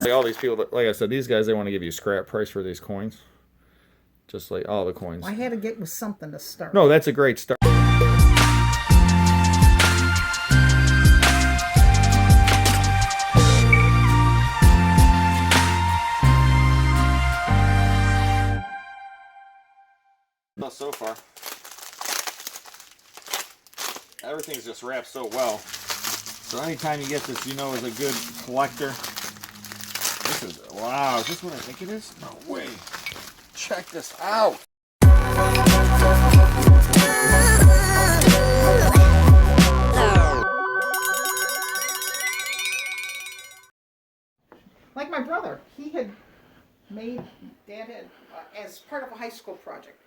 Like all these people, like I said, these guys, they want to give you scrap price for these coins. Just like all the coins. I had to get with something to start. No, that's a great start. So far, everything's just wrapped so well. So anytime you get this, you know, as a good collector. This is, wow, is this what I think it is? No way. Check this out. Like my brother, he had made, Dad had, as part of a high school project,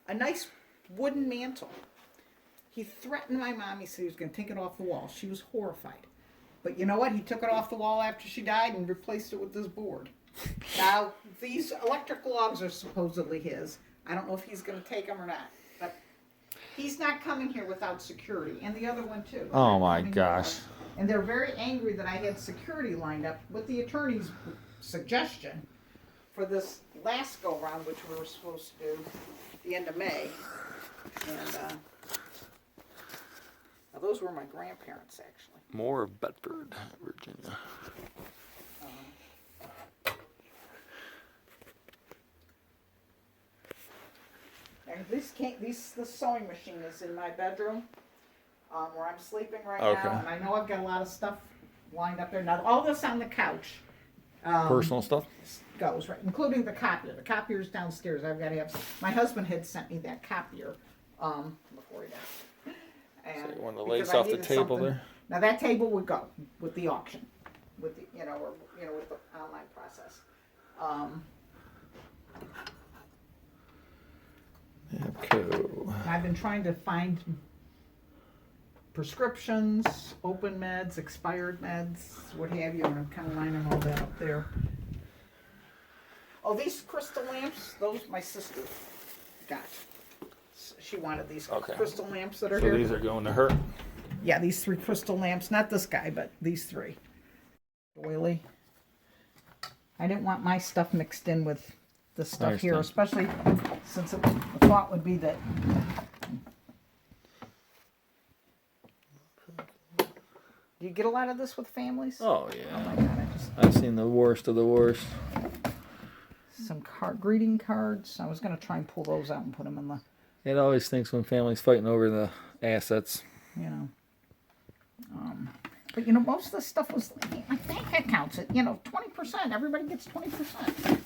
a nice wooden mantle. He threatened my mom. He said he was going to take it off the wall. She was horrified. But you know what? He took it off the wall after she died and replaced it with this board. Now, these electric logs are supposedly his. I don't know if he's going to take them or not. But he's not coming here without security. And the other one, too. Oh, my gosh. And they're very angry that I had security lined up with the attorney's suggestion for this last go-round, which we were supposed to do the end of May. And now those were my grandparents, actually. More of Bedford, Virginia. And this sewing machine is in my bedroom, where I'm sleeping right Okay. now. And I know I've got a lot of stuff lined up there. Now, all this on the couch. Personal stuff? Goes, right, including the copier. The copier's downstairs. I've got to have. My husband had sent me that copier before he died. And So you want to lace off the table there? Now that table would go with the auction, with the with the online process. Cool. I've been trying to find prescriptions, open meds, expired meds, what have you, and I'm kind of lining all that up there. Oh, these crystal lamps, those my sister got. She wanted these crystal lamps that are here. So these are going to her? Yeah, these 3 crystal lamps. Not this guy, but these 3. Doily. I didn't want my stuff mixed in with the stuff here, especially since the thought would be that. Do you get a lot of this with families? Oh, yeah. Oh, my God. I've seen the worst of the worst. Some greeting cards. I was going to try and pull those out and put them in the. It always stinks when families fighting over the assets. You know. But, you know, most of the stuff was, like bank accounts, 20%. Everybody gets 20%.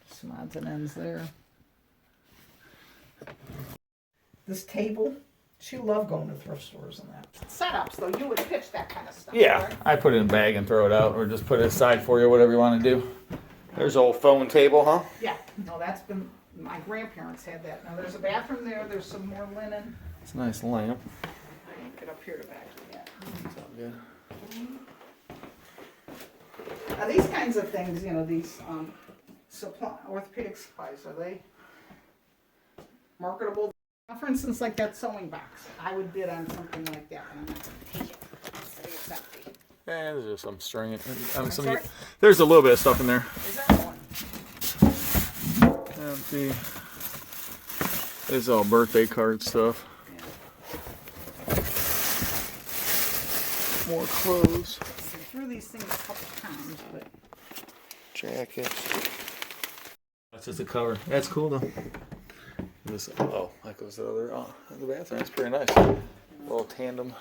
Some odds and ends there. This table, she loved going to thrift stores and that. Setups, though, you would pitch that kind of stuff. Yeah, right? I put it in a bag and throw it out, or just put it aside for you, whatever you want to do. There's an old phone table, huh? Yeah, no, that's been, my grandparents had that. Now, there's a bathroom there, there's some more linen. It's a nice lamp. I didn't get up here to back to that. It's all good. Now, these kinds of things, these orthopedic supplies, are they marketable? For instance, like that sewing box. I would bid on something like that, and I'm not going to take it. It's empty. Yeah, there's just some string. There's a little bit of stuff in there. Is that one? Empty. It's all birthday card stuff. Yeah. More clothes. I threw these things a couple times, but. Jackets. That's just a cover. That's cool though. This, that goes to the bathroom. That's pretty nice. A little tandem.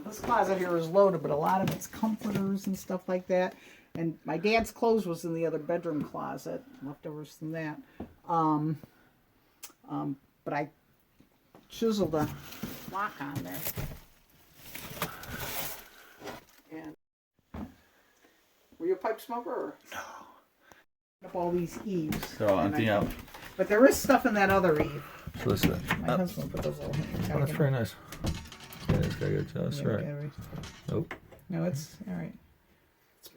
This closet here is loaded, but a lot of it's comforters and stuff like that. And my dad's clothes was in the other bedroom closet, leftovers from that. But I chiseled a lock on there. And were you a pipe smoker? Or? No. Up all these eaves. So empty out. But there is stuff in that other eve. So this is My husband put those little things. that's pretty nice. Yeah, it's got good. That's right. Nope. No, it's all right.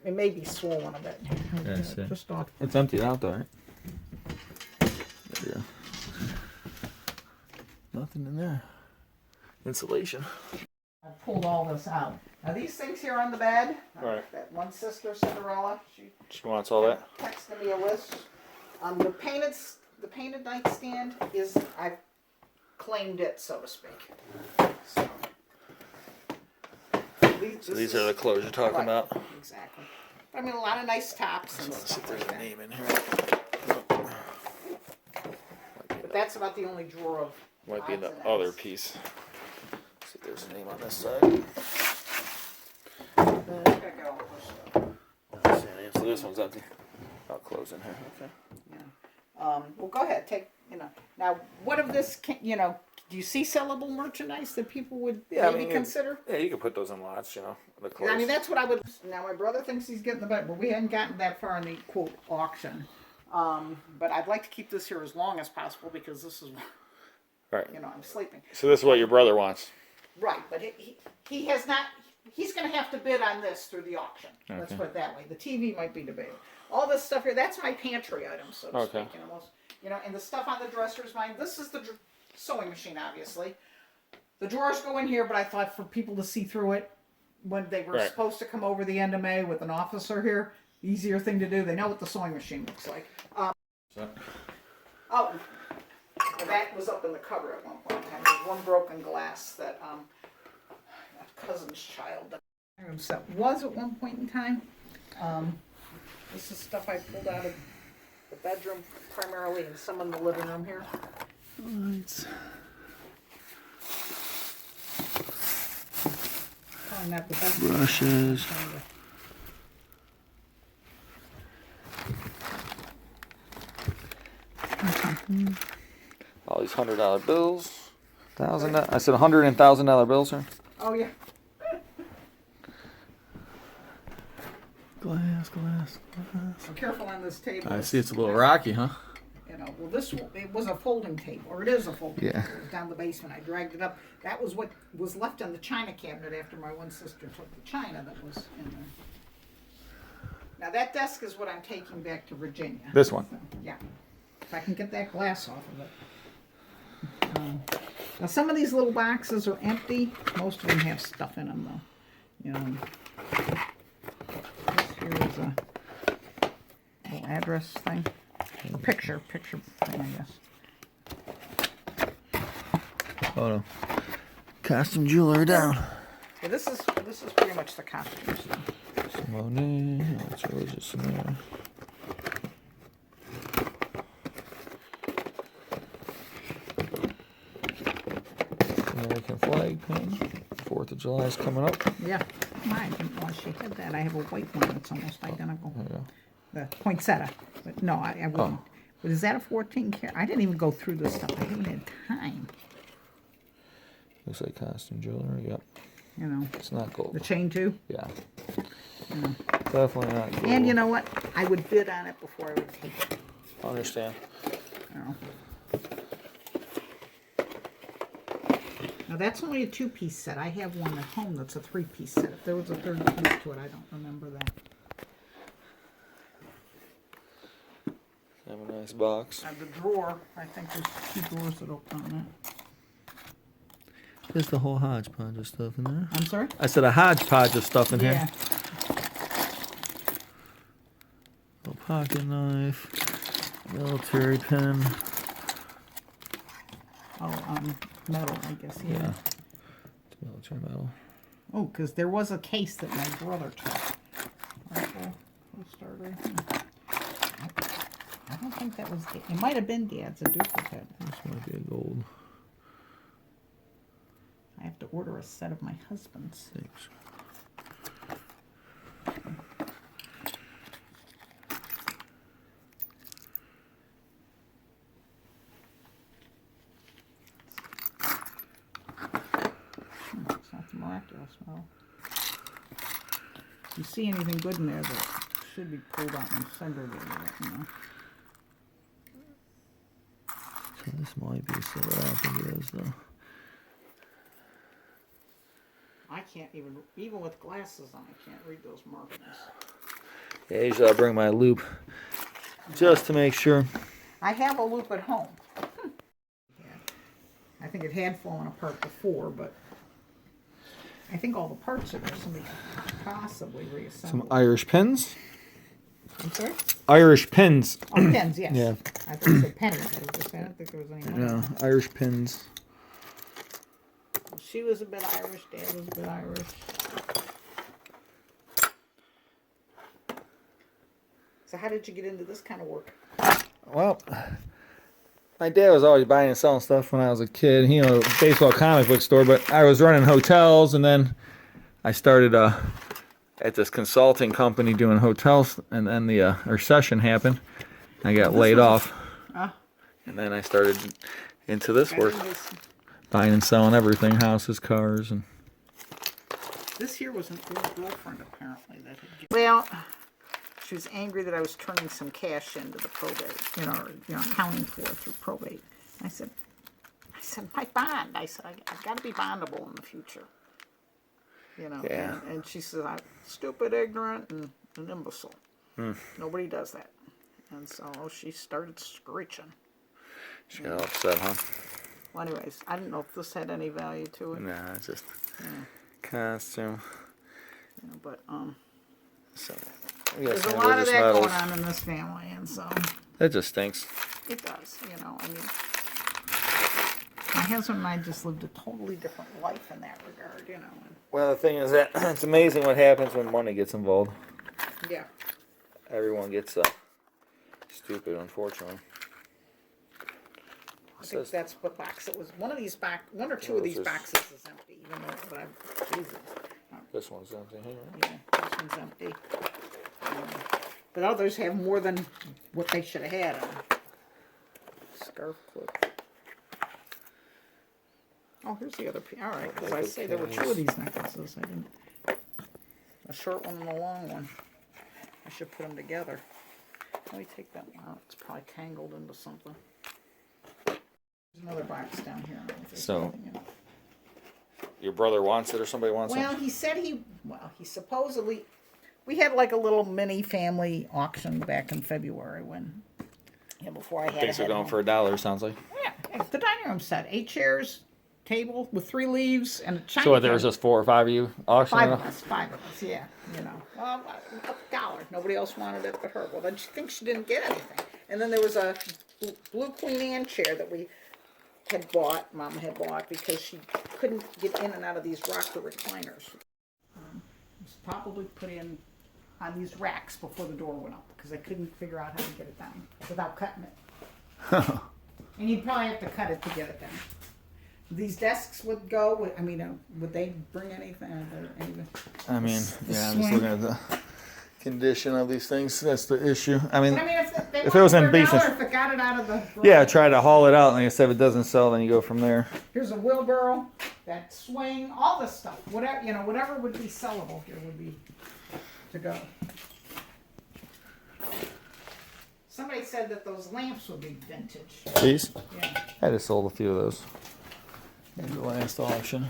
It may be swollen a bit. Yeah, I see. Just off. It's emptied out though, right? There you go. Nothing in there. Insulation. I pulled all this out. Now these things here on the bed, Right. that one sister, Cinderella, She wants all that. texted me a list. The painted nightstand is, I've claimed it, so to speak. So, These are the clothes you're talking right, about. Exactly. I mean, a lot of nice tops and Let's see stuff if there's like a that. name in here. But that's about the only drawer of Might be in the odds and other ends. piece. Let's see if there's a name on this side. Check out all this stuff. Let's see any. So this one's empty. I'll close in here. Okay. Well, go ahead. Now, what of this, do you see sellable merchandise that people would maybe consider? Yeah, you can put those in lots, the clothes. I mean, that's what I would. Now, my brother thinks he's getting the better, but we hadn't gotten that far in the quote auction. But I'd like to keep this here as long as possible because this is, Right. I'm sleeping. So this is what your brother wants. Right, but he has not. He's going to have to bid on this through the auction. Let's Okay. put it that way. The TV might be debated. All this stuff here, that's my pantry items, so to Okay. speak. And the stuff on the dresser is mine. This is the sewing machine, obviously. The drawers go in here, but I thought for people to see through it when they were Right. supposed to come over the end of May with an officer here, easier thing to do. They know what the sewing machine looks like. Oh, that was up in the cupboard at one point in time. There's one broken glass that a cousin's child set was at one point in time. This is stuff I pulled out of the bedroom primarily and some in the living room here. Right. Probably not the best. Brushes. All these $100 bills. I said $100 and $1,000 bills, sir. Oh yeah. Glass. I'm careful on this table. I see it's a little rocky, huh? Well, it was a folding table, or it is a folding Yeah. table. It was down the basement. I dragged it up. That was what was left in the china cabinet after my one sister took the china that was in there. Now that desk is what I'm taking back to Virginia. This one? So, yeah. If I can get that glass off of it. Now some of these little boxes are empty. Most of them have stuff in them though. This here is a little address thing. A picture thing, I guess. Oh no. Costume jewelry down. Yeah, this is pretty much the costume stuff. Monet. That's religious in there. American flag pin. 4th of July is coming up. Yeah, I didn't know she had that. I have a white one that's almost identical. There you go. The poinsettia, but no, I wouldn't. Oh. But is that a 14 karat? I didn't even go through this stuff. I haven't had time. Looks like costume jewelry. Yep. It's not gold. The chain too. Yeah. Definitely not gold. And you know what? I would bid on it before I would take it. I understand. Now that's only a 2-piece set. I have one at home that's a 3-piece set. If there was a third piece to it, I don't remember that. Have a nice box. The drawer, I think there's 2 drawers that open on that. There's the whole hodgepodge of stuff in there. I'm sorry? I said a hodgepodge of stuff in Yeah. here. Little pocket knife, military pen. Oh, metal, I guess. Yeah. It's military metal. Oh, because there was a case that my brother took. We'll start right here. I don't think that was. It might have been Dad's, a duplicate. This might be a gold. I have to order a set of my husband's. Thanks. It's not the miraculous metal. If you see anything good in there that should be pulled out and segregated, So this might be silver. I don't think it is though. I can't even with glasses on, I can't read those markings. Yeah, usually I bring my loop just to make sure. I have a loop at home. I think it had fallen apart before, but I think all the parts are there. Somebody possibly reassembled. Some Irish pins. I'm sorry? Irish pins. Oh, pins, yes. Yeah. I thought you said pennies. I don't think there was any money. No, Irish pins. She was a bit Irish. Dad was a bit Irish. So how did you get into this kind of work? Well, my dad was always buying and selling stuff when I was a kid. You know, baseball comic book store, but I was running hotels, and then I started at this consulting company doing hotels, and then the recession happened. I got laid off. And then I started into this work. Buying and selling everything, houses, cars, and... This here was an old girlfriend, apparently. That had... Well, she was angry that I was turning some cash into the probate, accounting for through probate. I said, my bond. I said, I've got to be bondable in the future. Yeah. And she said, I'm stupid, ignorant, and an imbecile. Nobody does that. And so she started screeching. She got upset, huh? Well, anyways, I didn't know if this had any value to it. Nah, it's just costume. But So, there's a lot of that going on in this family, and so that just stinks. it does. I mean, my husband and I just lived a totally different life in that regard. And, Well, the thing is that it's amazing what happens when money gets involved. yeah. Everyone gets stupid, unfortunately. I think that's what box it was. One or two of these boxes is empty, even though, but Jesus. This one's empty here. Yeah, this one's empty. But others have more than what they should have had on. Scarf clip. Oh, here's the other piece. All right, because I say there were two of these necklaces. I didn't. A short one and a long one. I should put them together. Let me take that one out. It's probably tangled into something. There's another box down here. So, your brother wants it or somebody wants it? Well, he said he supposedly, we had like a little mini family auction back in February before I had Things are going for $1, sounds like. Yeah, the dining room set, 8 chairs, table with 3 leaves, and a china. So there was just 4 or 5 of you auctioning? 5 of us, yeah. Well, $1. Nobody else wanted it but her. Well, then she thinks she didn't get anything. And then there was a blue Queen Anne chair that Mom had bought, because she couldn't get in and out of these rocker recliners. It was probably put in on these racks before the door went up, because I couldn't figure out how to get it down without cutting it. And you'd probably have to cut it to get it down. These desks would go, would they bring anything? I mean, yeah, I'm just looking at the condition of these things. That's the issue. I mean, if it was in decent, if it got it out of the yeah, try to haul it out. Like I said, if it doesn't sell, then you go from there. Here's a wheelbarrow, that swing, all this stuff. Whatever would be sellable here would be to go. Somebody said that those lamps would be vintage. These? Yeah. I just sold a few of those in the last auction.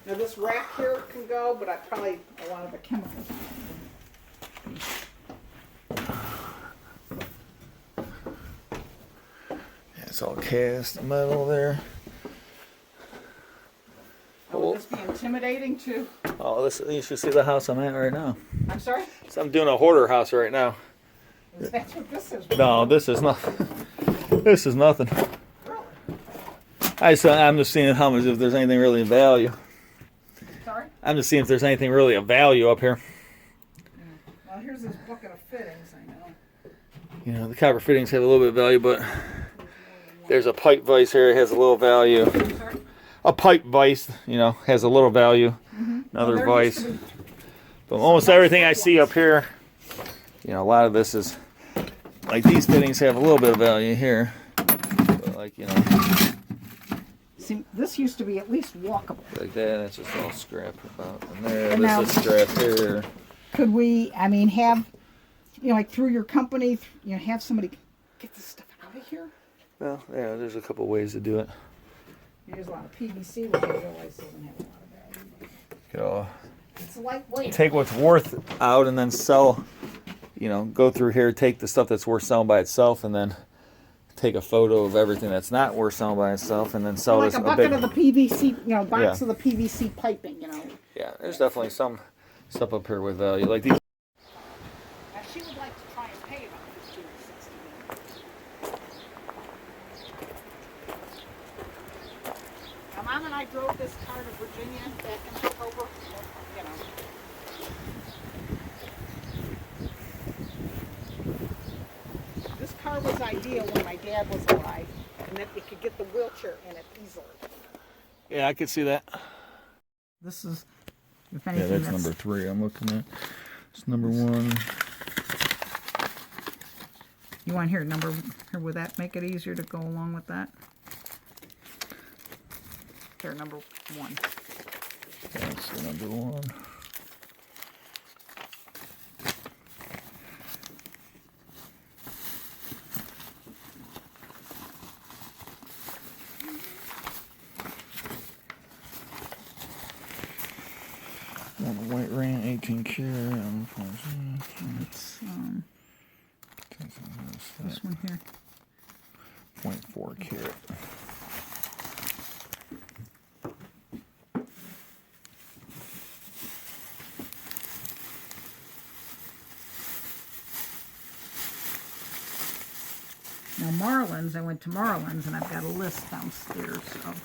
Now this rack here can go, but I wanted the chemicals. Yeah, it's all cast metal there. Now, would this be intimidating too? Oh, you should see the house I'm at right now. I'm sorry? So I'm doing a hoarder house right now. That's what this is. No, this is nothing. This is nothing. Really? I'm just seeing how much, if there's anything really of value. Sorry? I'm just seeing if there's anything really of value up here. Yeah. Well, here's this bucket of fittings, I know. You know, the copper fittings have a little bit of value, but there's a pipe vise here that has a little value. Sorry? A pipe vise, has a little value. Another vise. But almost everything I see up here, a lot of this is, like these fittings have a little bit of value here. But See, this used to be at least walkable. like that, that's just all scrap about in there. And This now- is scrap here. Could we, have, through your company, have somebody get this stuff out of here? Well, yeah, there's a couple ways to do it. There's a lot of PVC, which I realize doesn't have a lot of value. You know, It's lightweight. take what's worth out and then sell, go through here, take the stuff that's worth selling by itself, and then take a photo of everything that's not worth selling by itself, and then sell Like this a bucket big, of the PVC, you know, box Yeah. of the PVC piping, you know. Yeah, there's definitely some stuff up here with value, like these. Now, she would like to try and pay about 15 or 16. Now, Mom and I drove this car to Virginia back in October, you know. This car was ideal when my dad was alive, and that it could get the wheelchair in it easily. Yeah, I could see that. This is, if Yeah, anything, that's number 3 I'm looking at. It's number 1. You want here, number, here, would that make it easier to go along with that? Here, number 1. That's the number 1. White rain, 18 karat. It's, this one here. 0.4 karat. Now Marlin's, I went to Marlin's and I've got a list downstairs of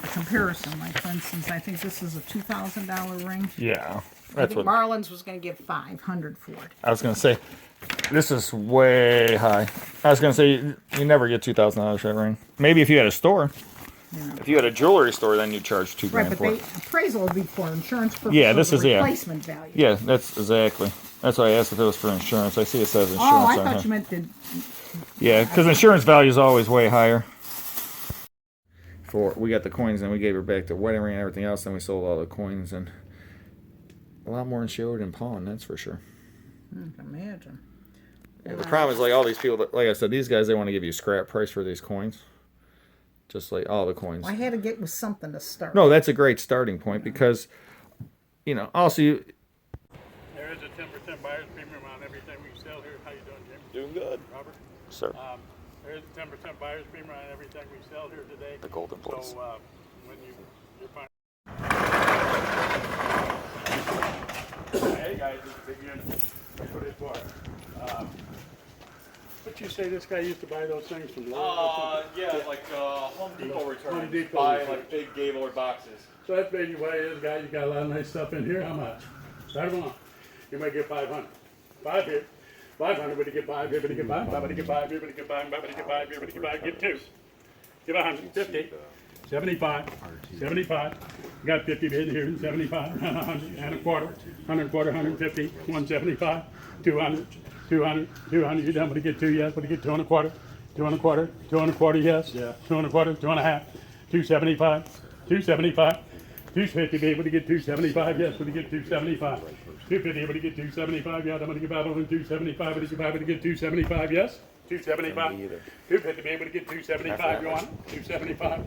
a comparison. Like for instance, I think this is a $2,000 ring. Yeah, I that's think what Marlin's was going to give $500 for it. I was gonna say. This is way high. I was gonna say you never get $2,000 for that ring. Maybe if you had a store. You know. If you had a jewelry store, then you'd charge $2 Right, grand but for it. appraisal would be for insurance purposes. Yeah, this is replacement value. Yeah, that's exactly. That's why I asked if it was for insurance. I see it says insurance. Oh, I on thought here. you meant the. Yeah, because insurance value is always way higher. We got the coins, and we gave her back the wedding ring and everything else, and we sold all the coins, and a lot more in showed and pawn, that's for sure. I can imagine. Yeah, the problem is, like all these people, like I said, these guys, they want to give you a scrap price for these coins. Just like all the coins. I had to get with something to start. No, that's a great starting point because, you know, also you. There is a 10% buyer's premium on everything we sell here. How you doing, Jim? Doing good. Robert? Sir. There is a 10% buyer's premium on everything we sell here today. The golden place. So when you're fine. Hey guys, this is a big unit. That's what it's for. What you say this guy used to buy those things from? Yeah, like Home Depot returns. Home Depot buy returns. like big Gaylord boxes. So that's basically what it is, guys. You got a lot of nice stuff in here. How much? Right along. You might get 500. 5 here. 500, but you get 5 here, but you get 5, but you get 5 here, but you get 5, but you get 5 here, but you get 5, get 2. Get 150, 75, 75. Got 50 bid here, 75, 100, and a quarter, 150, 175, 200, 200, 200. You're done, but you get 2, yes, but you get 2 and a quarter, 2 and a quarter, 2 and a quarter, yes, 2 and a quarter, 2 and a half, 275, 275. 250, be able to get 275, yes, but you get 275. 250, able to get 275, yeah, I'm going to give out on 275, but you able to get 275, yes? 275. 250, be able to get 275, you want it? 275.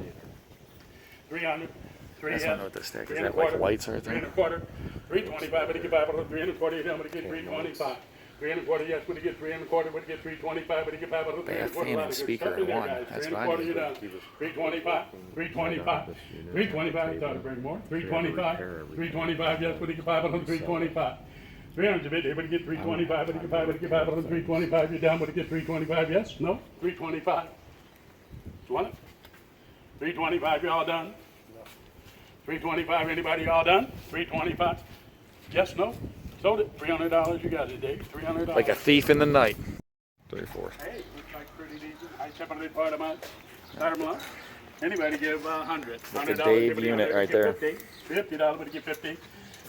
300. 3 That's yes. not what this stack is. 3 Is and a that like quarter, lights right 3 there? and a quarter. 325, but you give out on 3 and a quarter, I'm going to get 325. 3 and a quarter, yes, would you get 3 and a quarter, would you get 325, but you give out on 3 and a quarter. Fan and speaker in one. That's 3 and a what I quarter, need. you're done. 325, 325, 325, you thought to bring more. 325, 325, yes, but you give out on 325. 300 bid, but you get 325, but you give out on 325, you're down, but you get 325, yes, no, 325. You want it? 325, you all done? 325, anybody all done? 325, yes, no? Sold it, $300, you got it, Dave, $300. Like a thief in the night. 34. Hey, looks like pretty decent. I separately part of my month. Anybody give 100. That's a Dave unit right there. $50, but you get 50.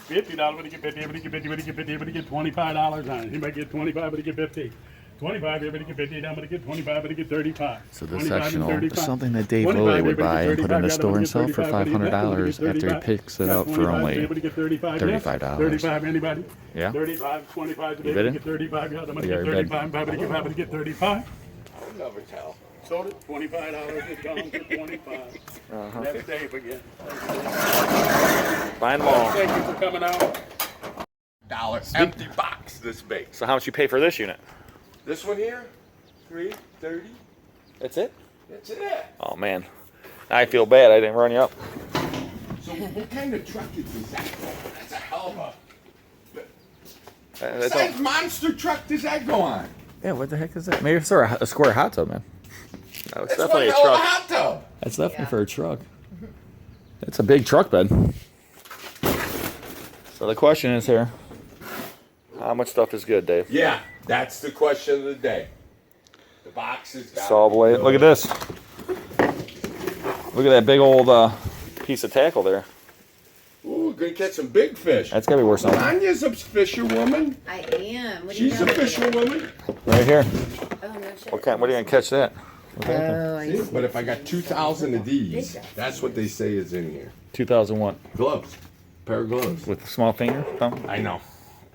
$50, but you get 50, but you get 50, but you get 50, but you get $25 on it. Anybody get 25, but you get 50. 25, everybody get 50, down, but you get 25, but you get 35. So this sectional is something that Dave Lilly would buy and put in the store and sell for $500 after he picks it up for only $35. 35, anybody? Yeah. 35, 25, You bidding? get 35, yeah, I'm gonna Yeah, get you bid. 35, but you get 35. I'll never tell. Sold it, $25, it's gone to 25. That's Dave again. Find them all. Thank you for coming out. Empty box this big. So how much you pay for this unit? This one here, $330. That's it? That's it. Oh, man. I feel bad. I didn't run you up. So what kind of truck is that? That's a hell of a... What That's size monster truck does that go on? Yeah, what the heck is that? Maybe it's a square hot tub, man. No, it's That's definitely one a hell of truck. a hot tub. That's definitely for a truck. It's a big truck bed. So the question is here, how much stuff is good, Dave? Yeah, that's the question of the day. The boxes got Saw blade. Look at this. Look at that big old piece of tackle there. Ooh, we're gonna catch some big fish. That's gotta be worth something. Anya's a fisherwoman. I am. What do you She's know? a fisherwoman. Right here. Oh, no shit. What are you gonna catch that? Oh, I See? see. But if I got 2,000 of these, that's what they say is in here. 2001 Gloves. Pair of gloves. with a small finger thumb. I know.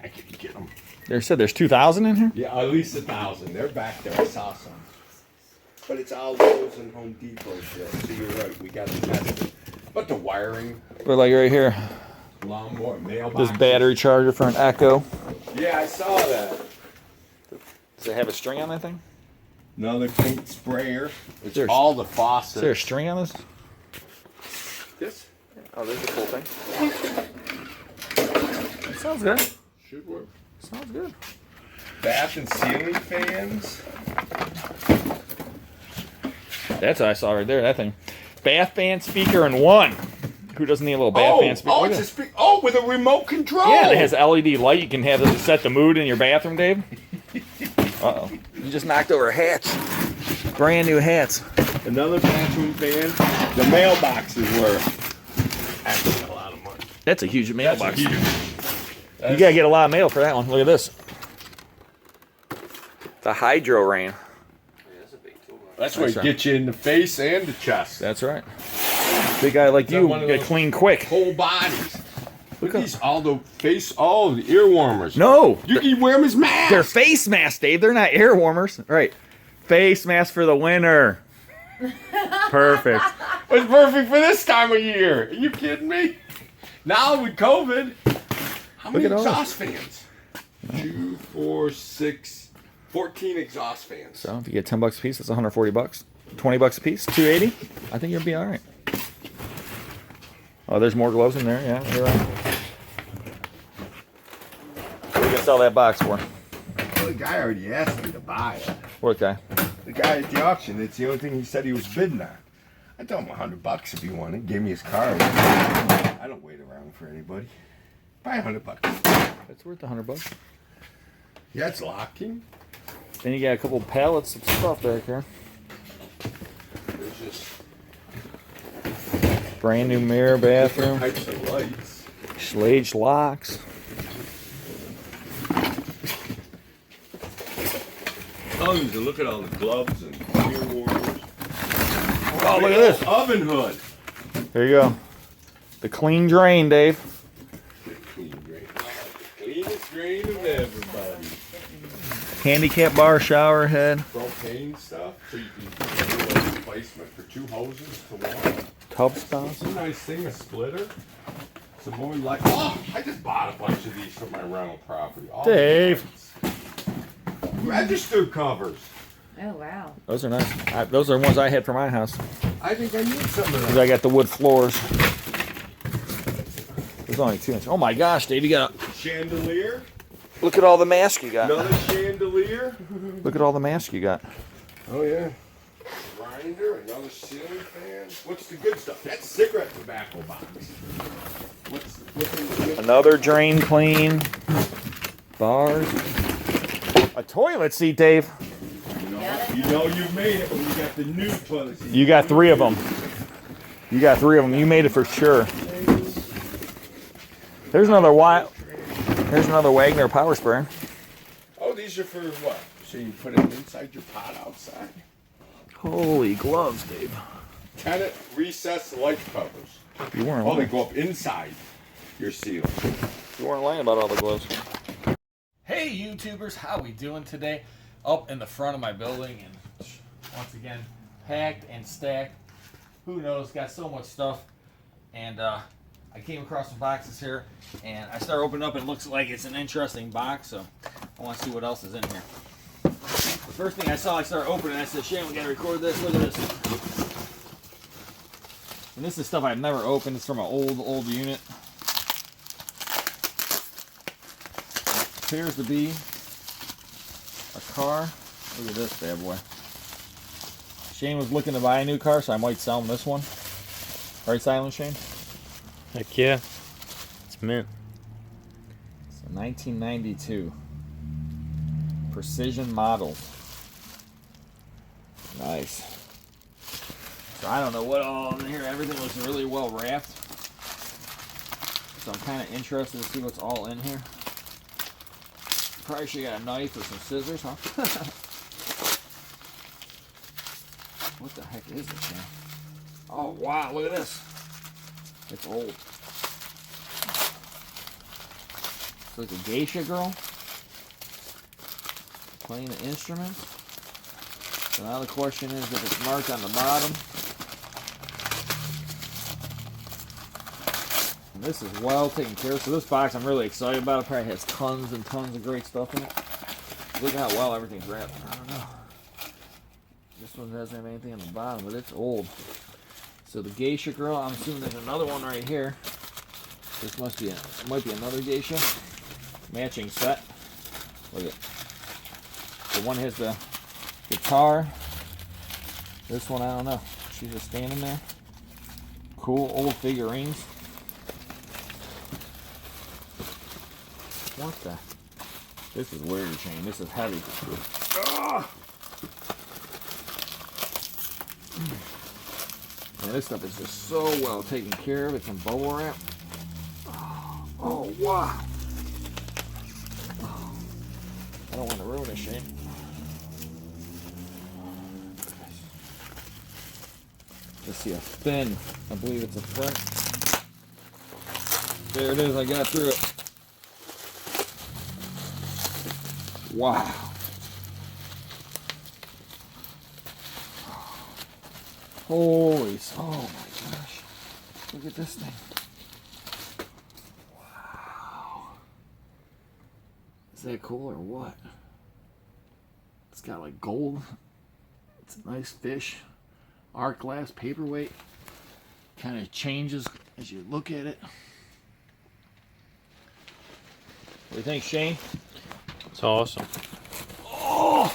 I can get them. They said there's 2,000 in here. Yeah, at least 1,000. They're back there. I saw some. But it's all those and Home Depot shit. So you're right. We got to test it. But the wiring, But like right here, lawnmower, mailbox. this battery charger for an Echo. Yeah, I saw that. Does it have a string on that thing? Another paint sprayer. It's There's- all the Is there a faucets. string on this? This Oh, there's the full thing. That sounds good. should work. Sounds good. Bath and ceiling fans. That's what I saw right there. That thing. Bath fan speaker and one. Who doesn't need a little bath fan speaker? oh, Look it's at a speak. Oh, with a remote control. Yeah, it has LED light. You can have it set the mood in your bathroom, Dave. Uh-oh. You just knocked over hats. Brand new hats. Another bathroom fan. The mailboxes were actually a lot of money. That's a huge mailbox. Huge. You gotta get a lot of mail for that one. Look at this. The Hydro Rain. That's where That's it right. gets you in the face and the chest. That's right. Big guy like that you, one of get those- clean quick. Whole bodies. Look at these, all the face, oh, the ear warmers. No, You can wear them as masks. they're face masks, Dave. They're not air warmers. Right. Face mask for the winter. Perfect. It's perfect for this time of year. Are you kidding me? Now with COVID, how many at all exhaust fans? 2, 4, 6, 14 exhaust fans. So if you get $10 a piece, that's $140. $20 a piece, $280. I think you'll be all right. Oh, there's more gloves in there. Yeah, you're right. What are you gonna sell that box for? Well, the guy already asked me to buy it. What guy? The guy at the auction, it's the only thing he said he was bidding on. I told him $100 if he wanted. Gave me his card. I don't wait around for anybody. Buy $100. That's worth $100. Yeah, it's locking. Then you got a couple pallets of stuff back here. There's just Brand new mirror, bathroom, types of lights. Schlage locks. Tons of, look at all the gloves and ear warmers. Oh, look at this. Oven hood. There you go. The clean drain, Dave. The clean drain. The cleanest drain of everybody. Handicap bar, shower head, Propane stuff, so you can do a replacement for 2 hoses to 1. tub spouts. It's a nice thing, a splitter. Some more like, oh, I just bought a bunch of these for my rental property. All Dave. Register covers. Oh, wow. Those are nice. Those are the ones I had for my house. I think I need some of Because that. I got the wood floors. There's only 2 inches. Oh my gosh, Dave, you got Chandelier. look at all the masks you got. Another chandelier. Look at all the masks you got. Oh, yeah. Grinder, another ceiling fan. What's the good stuff? That's cigarette tobacco box. What's the good Another drain clean. Bars. A toilet seat, Dave. You know you've made it when you got the new toilet seat. You got 3 of them. You got 3 of them. You made it for sure. There's another There's another Wagner power sprayer. Oh, these are for what? So you put it inside your pot outside? Holy gloves, Dave. Tenant recessed light covers. You weren't Oh, they lying. go up inside your ceiling. You weren't lying about all the gloves. Hey YouTubers, how we doing today? Up in the front of my building and once again packed and stacked. Who knows, got so much stuff. And I came across some boxes here and I start opening up and it looks like it's an interesting box, so I want to see what else is in here. First thing I saw, I started opening. I said, "Shane, we gotta record this. Look at this." And this is stuff I've never opened. It's from an old unit. Appears to be a car. Look at this bad boy. Shane was looking to buy a new car, so I might sell him this one. Right, Silent Shane? Heck yeah. It's mint. It's a 1992 Precision Models. Nice. So I don't know what all in here. Everything looks really well wrapped. So I'm kind of interested to see what's all in here. Probably should get a knife or some scissors, huh? What the heck is this, man? Oh, wow, look at this. It's old. It's like a geisha girl playing the instrument. So now the question is if it's marked on the bottom. And this is well taken care of. So this box I'm really excited about. It probably has tons and tons of great stuff in it. Look at how well everything's wrapped. I don't know. This one doesn't have anything on the bottom, but it's old. So the geisha girl, I'm assuming there's another one right here. This might be another geisha. Matching set. Look at it. The one has the guitar. This one, I don't know. She's just standing there. Cool old figurines. What the? This is weird, Shane. This is heavy. Ah! Man, this stuff is just so well taken care of. It's in bubble wrap. Oh, wow. I don't want to ruin it, Shane. Let's see a fin. I believe it's a front. There it is. I got through it. Wow. Holy, oh my gosh. Look at this thing. Wow. Is that cool or what? It's got like gold. It's a nice fish. Art glass paperweight. Kind of changes as you look at it. What do you think, Shane? It's awesome. Oh!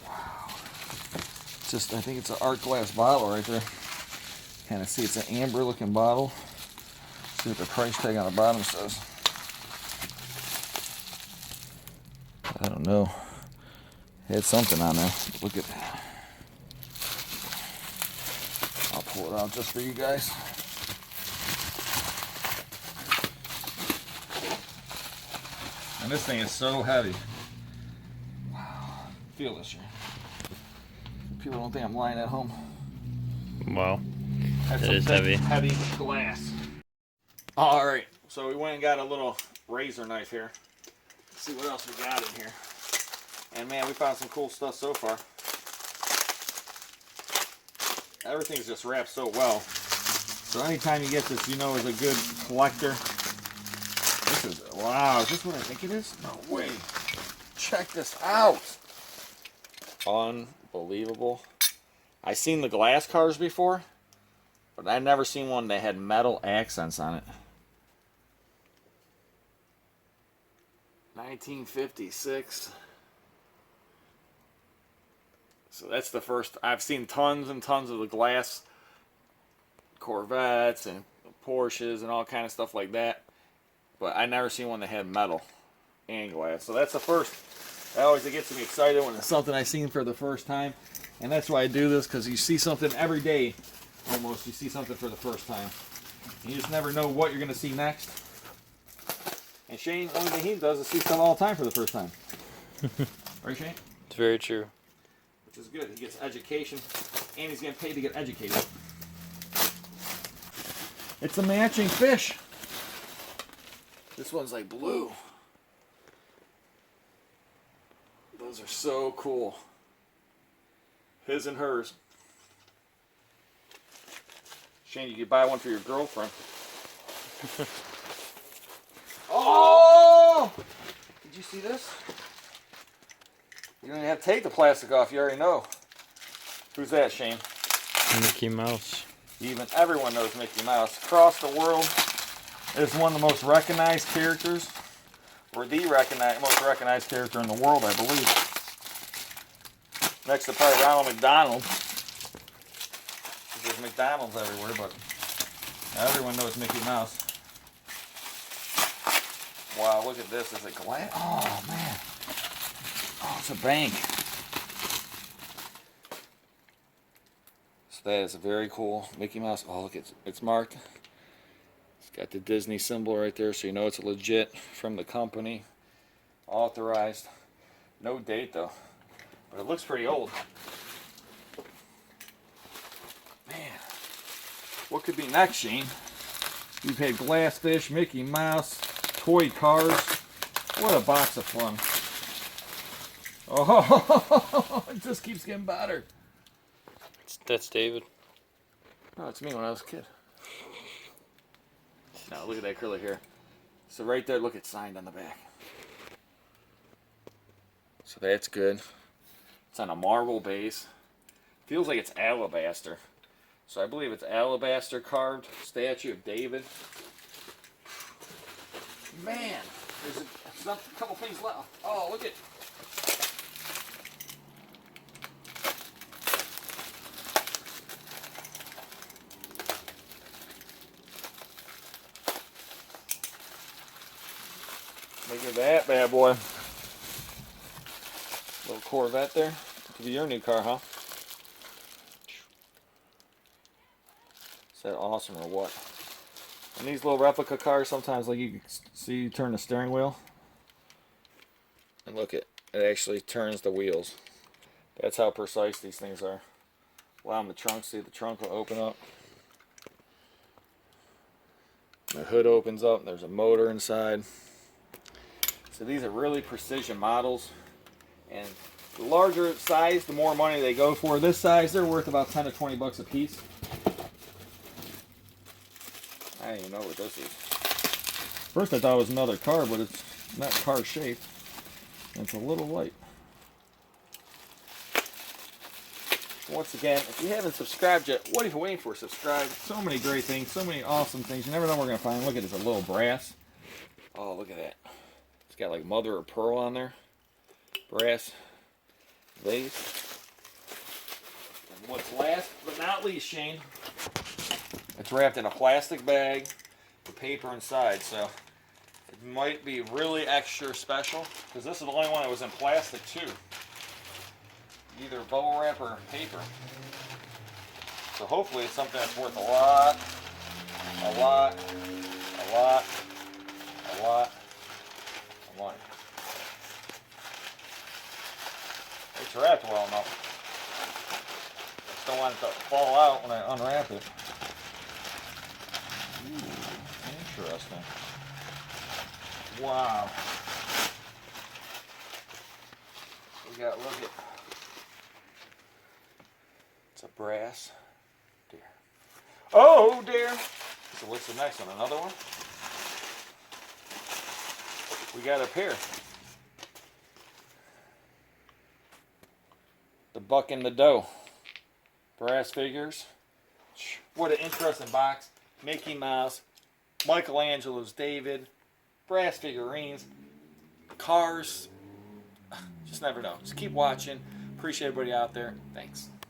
Wow. It's just, I think it's an art glass bottle right there. Kind of see it's an amber looking bottle. See what the price tag on the bottom says. I don't know. It had something on there. Look at that. I'll pull it out just for you guys. And this thing is so heavy. Wow. Feel this here. People don't think I'm lying at home. Wow. That's It some is thick, heavy. heavy glass. Alright, so we went and got a little razor knife here. Let's see what else we got in here. And man, we found some cool stuff so far. Everything's just wrapped so well. So anytime you get this, you know as a good collector. This is, wow, is this what I think it is? No way. Check this out. Unbelievable. I've seen the glass cars before, but I've never seen one that had metal accents on it. 1956. So that's the first. I've seen tons and tons of the glass Corvettes and Porsches and all kind of stuff like that, but I never seen one that had metal and glass. So that's the first. It gets me excited when it's something I've seen for the first time, and that's why I do this, because you see something every day, almost. You see something for the first time. You just never know what you're going to see next. And Shane, the only thing he does is see stuff all the time for the first time. Right, Shane? It's very true. Which is good. He gets education, and he's getting paid to get educated. It's a matching fish. This one's like blue. Those are so cool. His and hers. Shane, you could buy one for your girlfriend. Oh! Did you see this? You don't even have to take the plastic off. You already know. Who's that, Shane? Mickey Mouse. Even everyone knows Mickey Mouse. Across the world, is one of the most recognized characters, or the most recognized character in the world, I believe. Next to probably Ronald McDonald. There's McDonald's everywhere, but everyone knows Mickey Mouse. Wow, look at this. Is it glass? Oh, man. Oh, it's a bank. So that is a very cool Mickey Mouse. Oh, look, it's marked. It's got the Disney symbol right there, so you know it's legit from the company. Authorized. No date, though. But it looks pretty old. Man. What could be next, Shane? We've had glass fish, Mickey Mouse, toy cars. What a box of fun. Oh, it just keeps getting better. That's David. Oh, it's me when I was a kid. Now, look at that curly hair. So right there, look, it's signed on the back. So that's good. It's on a marble base. Feels like it's alabaster. So I believe it's alabaster carved statue of David. Man, there's a couple things left. Oh, look at. Look at that bad boy. Little Corvette there. Could be your new car, huh? Is that awesome or what? And these little replica cars, sometimes, like you can see, you turn the steering wheel. And look, it actually turns the wheels. That's how precise these things are. Allow them the trunk. See, the trunk will open up. The hood opens up, and there's a motor inside. So these are really precision models, and the larger size, the more money they go for. This size, they're worth about 10 to 20 bucks a piece. I don't even know what this is. First I thought it was another car, but it's not car shaped. It's a little light. Once again, if you haven't subscribed yet, what are you waiting for? Subscribe. So many great things, so many awesome things. You never know what we're going to find. Look at this, a little brass. Oh, look at that. It's got like mother of pearl on there. Brass vase. And what's last but not least, Shane, it's wrapped in a plastic bag with paper inside, so it might be really extra special, because this is the only one that was in plastic too. Either bubble wrap or paper. So hopefully it's something that's worth a lot of money. It's wrapped well enough. Just don't want it to fall out when I unwrap it. Ooh, interesting. Wow. We got, look at, it's a brass deer. Oh dear. So what's the next one? Another one? We got a pair. The Buck and the Doe. Brass figures. What an interesting box. Mickey Mouse. Michelangelo's David. Brass figurines. Cars. Just never know. Just keep watching. Appreciate everybody out there. Thanks.